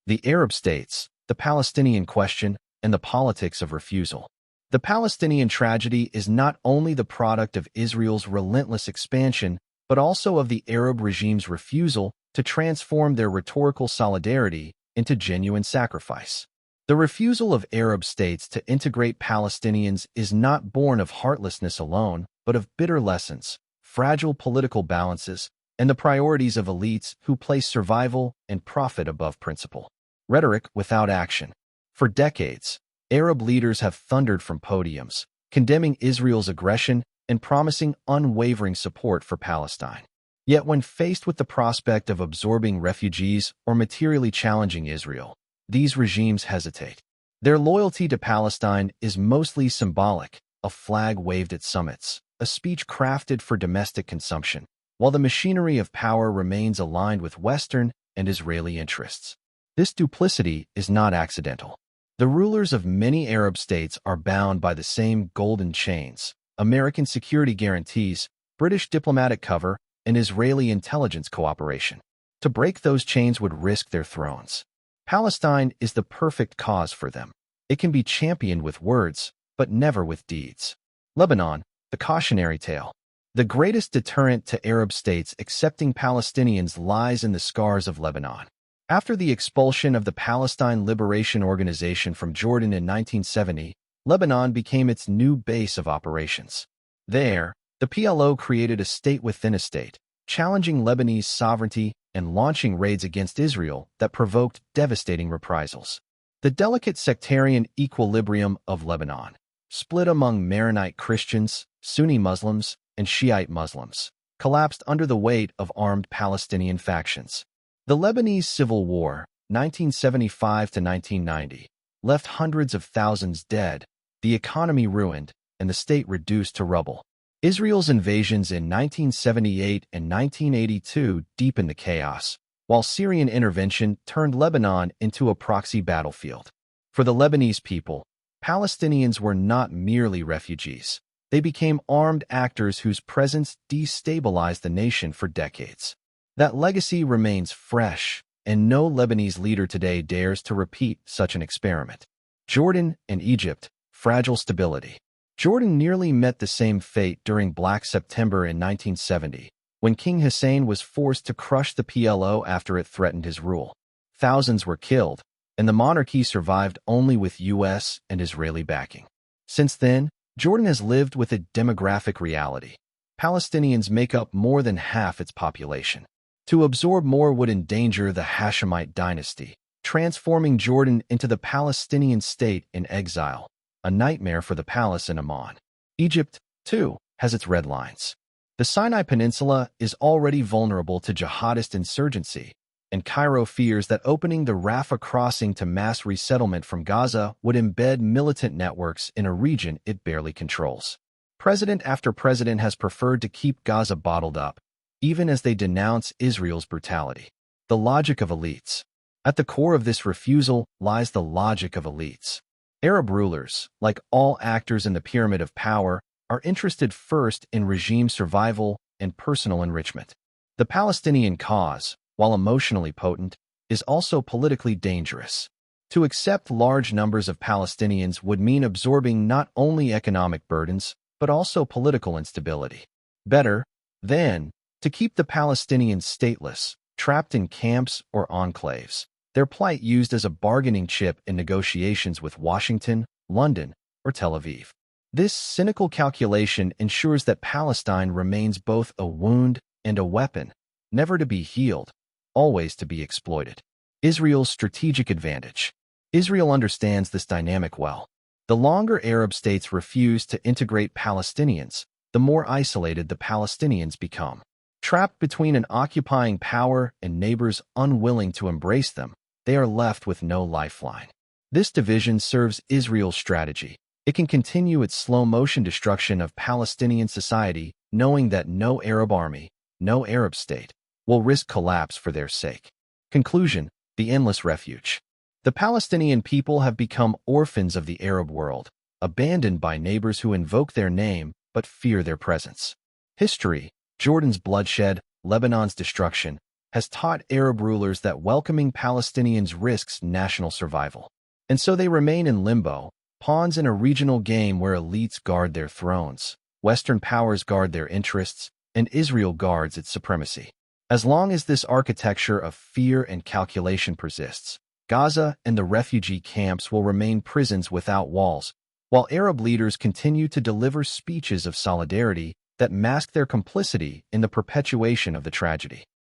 the Arab states, the Palestinian question, and the politics of refusal. The Palestinian tragedy is not only the product of Israel's relentless expansion, but also of the Arab regime's refusal to transform their rhetorical solidarity into genuine sacrifice. The refusal of Arab states to integrate Palestinians is not born of heartlessness alone, but of bitter lessons, fragile political balances, and the priorities of elites who place survival and profit above principle. Rhetoric without action. For decades, Arab leaders have thundered from podiums, condemning Israel's aggression and promising unwavering support for Palestine. Yet when faced with the prospect of absorbing refugees or materially challenging Israel, these regimes hesitate. Their loyalty to Palestine is mostly symbolic, a flag waved at summits, a speech crafted for domestic consumption, while the machinery of power remains aligned with Western and Israeli interests. This duplicity is not accidental. The rulers of many Arab states are bound by the same golden chains: American security guarantees, British diplomatic cover, and Israeli intelligence cooperation. To break those chains would risk their thrones. Palestine is the perfect cause for them. It can be championed with words, but never with deeds. Lebanon, the cautionary tale. The greatest deterrent to Arab states accepting Palestinians lies in the scars of Lebanon. After the expulsion of the Palestine Liberation Organization from Jordan in 1970, Lebanon became its new base of operations. There, the PLO created a state within a state, challenging Lebanese sovereignty and launching raids against Israel that provoked devastating reprisals. The delicate sectarian equilibrium of Lebanon, split among Maronite Christians, Sunni Muslims, and Shiite Muslims, collapsed under the weight of armed Palestinian factions. The Lebanese Civil War, 1975 to 1990, left hundreds of thousands dead, the economy ruined, and the state reduced to rubble. Israel's invasions in 1978 and 1982 deepened the chaos, while Syrian intervention turned Lebanon into a proxy battlefield. For the Lebanese people, Palestinians were not merely refugees. They became armed actors whose presence destabilized the nation for decades. That legacy remains fresh, and no Lebanese leader today dares to repeat such an experiment. Jordan and Egypt, fragile stability. Jordan nearly met the same fate during Black September in 1970, when King Hussein was forced to crush the PLO after it threatened his rule. Thousands were killed, and the monarchy survived only with U.S. and Israeli backing. Since then, Jordan has lived with a demographic reality. Palestinians make up more than half its population. To absorb more would endanger the Hashemite dynasty, transforming Jordan into the Palestinian state in exile, a nightmare for the palace in Amman. Egypt, too, has its red lines. The Sinai Peninsula is already vulnerable to jihadist insurgency, and Cairo fears that opening the Rafah crossing to mass resettlement from Gaza would embed militant networks in a region it barely controls. President after president has preferred to keep Gaza bottled up, even as they denounce Israel's brutality. The logic of elites. At the core of this refusal lies the logic of elites. Arab rulers, like all actors in the pyramid of power, are interested first in regime survival and personal enrichment. The Palestinian cause, while emotionally potent, is also politically dangerous. To accept large numbers of Palestinians would mean absorbing not only economic burdens, but also political instability. Better, then, to keep the Palestinians stateless, trapped in camps or enclaves, their plight used as a bargaining chip in negotiations with Washington, London, or Tel Aviv. This cynical calculation ensures that Palestine remains both a wound and a weapon, never to be healed, always to be exploited. Israel's strategic advantage. Israel understands this dynamic well. The longer Arab states refuse to integrate Palestinians, the more isolated the Palestinians become. Trapped between an occupying power and neighbors unwilling to embrace them, they are left with no lifeline. This division serves Israel's strategy. It can continue its slow-motion destruction of Palestinian society, knowing that no Arab army, no Arab state, will risk collapse for their sake. Conclusion: the endless refuge. The Palestinian people have become orphans of the Arab world, abandoned by neighbors who invoke their name but fear their presence. History: Jordan's bloodshed, Lebanon's destruction, has taught Arab rulers that welcoming Palestinians risks national survival. And so they remain in limbo, pawns in a regional game where elites guard their thrones, Western powers guard their interests, and Israel guards its supremacy. As long as this architecture of fear and calculation persists, Gaza and the refugee camps will remain prisons without walls, while Arab leaders continue to deliver speeches of solidarity that mask their complicity in the perpetuation of the tragedy.